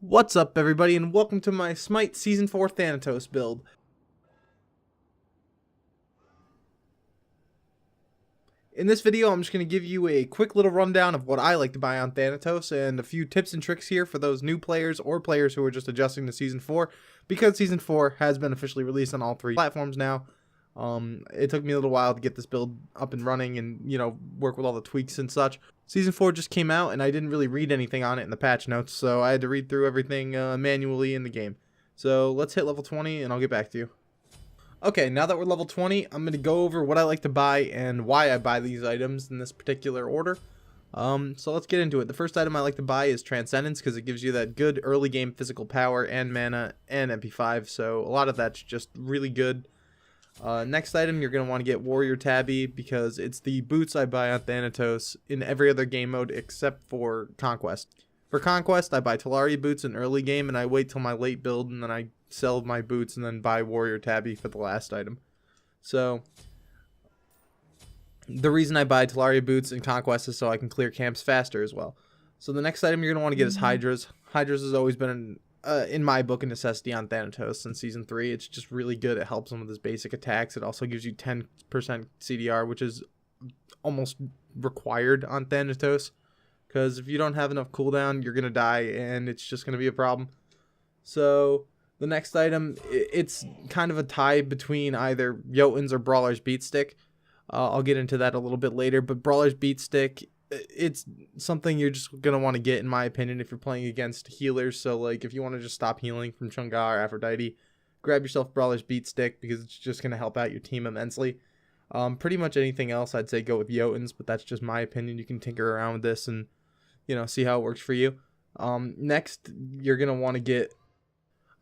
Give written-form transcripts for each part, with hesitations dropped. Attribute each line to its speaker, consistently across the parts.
Speaker 1: What's up, everybody, and welcome to my Smite Season 4 Thanatos build. In this video, I'm just going to give you a quick little rundown of what I like to buy on Thanatos and a few tips and tricks here for those new players or players who are just adjusting to Season 4, because Season 4 has been officially released on all three platforms now. It took me a little while to get this build up and running and, work with all the tweaks and such. Season 4 just came out, and I didn't really read anything on it in the patch notes, so I had to read through everything manually in the game. So let's hit level 20, and I'll get back to you. Okay, now that we're level 20, I'm going to go over what I like to buy and why I buy these items in this particular order. So let's get into it. The first item I like to buy is Transcendence, because it gives you that good early game physical power and mana and MP5, so a lot of that's just really good. Next item, you're going to want to get Warrior Tabby, because it's the boots I buy on Thanatos in every other game mode except for Conquest. For Conquest, I buy Talaria boots in early game, and I wait till my late build, and then I sell my boots and then buy Warrior Tabby for the last item. So, the reason I buy Talaria boots in Conquest is so I can clear camps faster as well. So the next item you're going to want to get is Hydras. Hydras has always been in my book, a necessity on Thanatos in Season 3. It's just really good. It helps him with his basic attacks. It also gives you 10% CDR, which is almost required on Thanatos, because if you don't have enough cooldown, you're going to die, and it's just going to be a problem. So the next item, it's kind of a tie between either Jotun's or Brawler's Beat Stick. I'll get into that a little bit later, but Brawler's Beat Stick, it's something you're just going to want to get, in my opinion, if you're playing against healers. So, like, if you want to just stop healing from Chunga or Aphrodite, grab yourself Brawler's Beat Stick, because it's just going to help out your team immensely. Pretty much anything else, I'd say go with Jotun's, but that's just my opinion. You can tinker around with this and, see how it works for you. Next, you're going to want to get...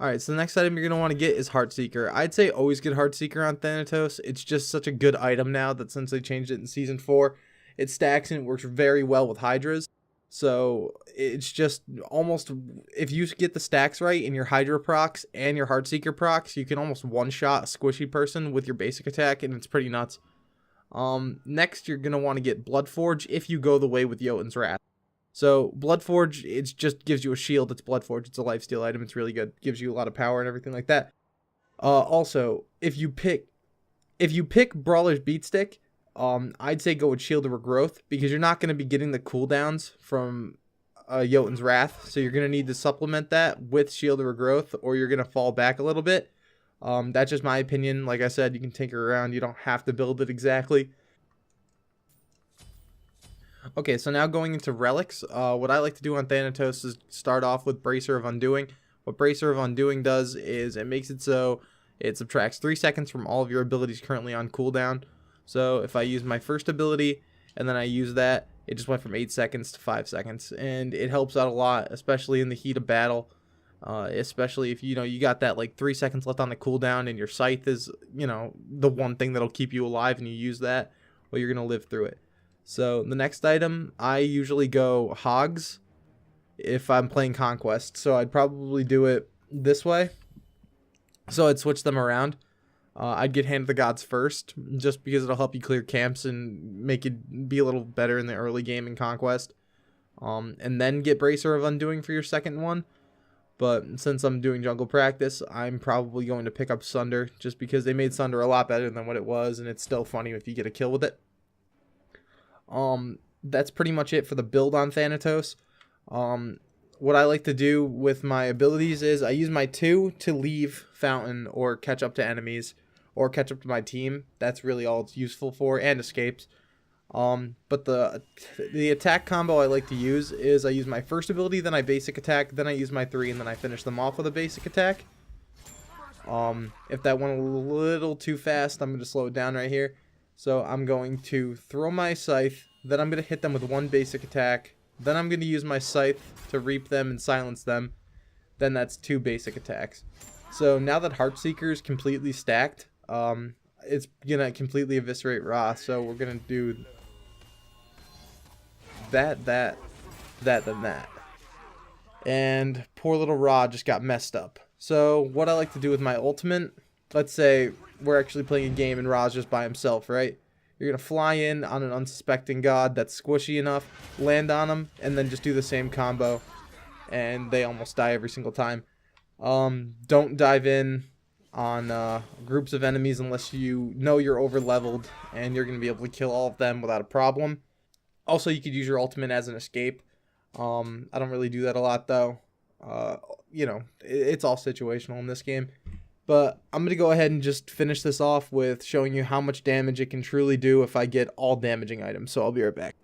Speaker 1: Alright, so the next item you're going to want to get is Heartseeker. I'd say always get Heartseeker on Thanatos. It's just such a good item now that since they changed it in Season 4, it stacks and it works very well with Hydras. So it's just almost, if you get the stacks right in your Hydra procs and your Heartseeker procs, you can almost one-shot a squishy person with your basic attack, and it's pretty nuts. Next, you're going to want to get Bloodforge if you go the way with Jotun's Wrath. So Bloodforge, it just gives you a shield. It's Bloodforge. It's a lifesteal item. It's really good. Gives you a lot of power and everything like that. Also, if you pick Brawler's Beat Stick, I'd say go with Shield of Regrowth, because you're not going to be getting the cooldowns from Jotun's Wrath, so you're going to need to supplement that with Shield of Regrowth, or you're going to fall back a little bit. That's just my opinion. Like I said, you can tinker around. You don't have to build it exactly. Okay, so now going into relics, what I like to do on Thanatos is start off with Bracer of Undoing. What Bracer of Undoing does is it makes it so it subtracts 3 seconds from all of your abilities currently on cooldown. So if I use my first ability and then I use that, it just went from 8 seconds to 5 seconds. And it helps out a lot, especially in the heat of battle. Especially if, you got that like 3 seconds left on the cooldown and your scythe is, the one thing that'll keep you alive, and you use that, well, you're going to live through it. So the next item, I usually go Hogs if I'm playing Conquest. So I'd probably do it this way. So I'd switch them around. I'd get Hand of the Gods first, just because it'll help you clear camps and make it be a little better in the early game in Conquest. And then get Bracer of Undoing for your second one. But since I'm doing jungle practice, I'm probably going to pick up Sunder, just because they made Sunder a lot better than what it was, and it's still funny if you get a kill with it. That's pretty much it for the build on Thanatos. What I like to do with my abilities is I use my 2 to leave Fountain or catch up to enemies or catch up to my team. That's really all it's useful for, and escapes. But the attack combo I like to use is I use my first ability, then I basic attack, then I use my 3, and then I finish them off with a basic attack. If that went a little too fast, I'm going to slow it down right here. So I'm going to throw my scythe, then I'm going to hit them with 1 basic attack, then I'm going to use my scythe to reap them and silence them, then that's 2 basic attacks. So now that Heartseeker is completely stacked, it's going to completely eviscerate Ra, so we're going to do that, then that. And poor little Ra just got messed up. So what I like to do with my ultimate, let's say we're actually playing a game and Ra's just by himself, right? You're going to fly in on an unsuspecting god that's squishy enough, land on him, and then just do the same combo and they almost die every single time. Don't dive in on groups of enemies unless you know you're over leveled and you're going to be able to kill all of them without a problem. Also, you could use your ultimate as an escape. I don't really do that a lot though. You know, it's all situational in this game. But I'm going to go ahead and just finish this off with showing you how much damage it can truly do if I get all damaging items. So I'll be right back.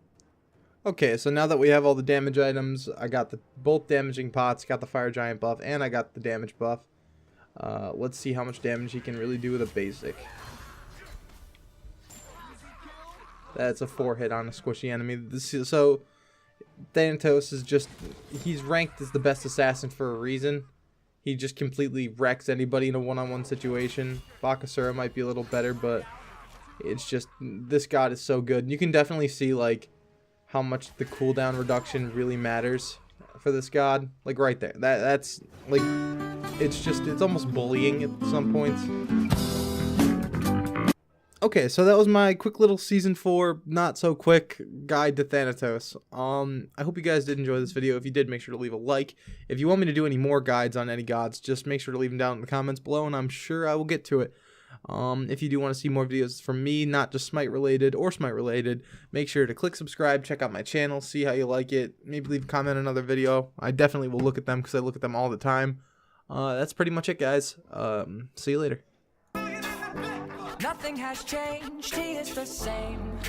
Speaker 1: Okay, so now that we have all the damage items, I got both damaging pots, got the fire giant buff, and I got the damage buff. Let's see how much damage he can really do with a basic. That's a 4-hit on a squishy enemy. So Thanatos is just, he's ranked as the best assassin for a reason. He just completely wrecks anybody in a one-on-one situation. Bakasura might be a little better, but it's just, this god is so good. You can definitely see like how much the cooldown reduction really matters for this god. Like right there. That's like, it's almost bullying at some points. Okay, so that was my quick little Season 4, not so quick guide to Thanatos. I hope you guys did enjoy this video. If you did, make sure to leave a like. If you want me to do any more guides on any gods, just make sure to leave them down in the comments below, and I'm sure I will get to it. If you do want to see more videos from me, not just Smite related or Smite related, make sure to click subscribe, check out my channel, see how you like it, maybe leave a comment on another video. I definitely will look at them because I look at them all the time. That's pretty much it, guys. See you later.
Speaker 2: Nothing has changed, he is the same.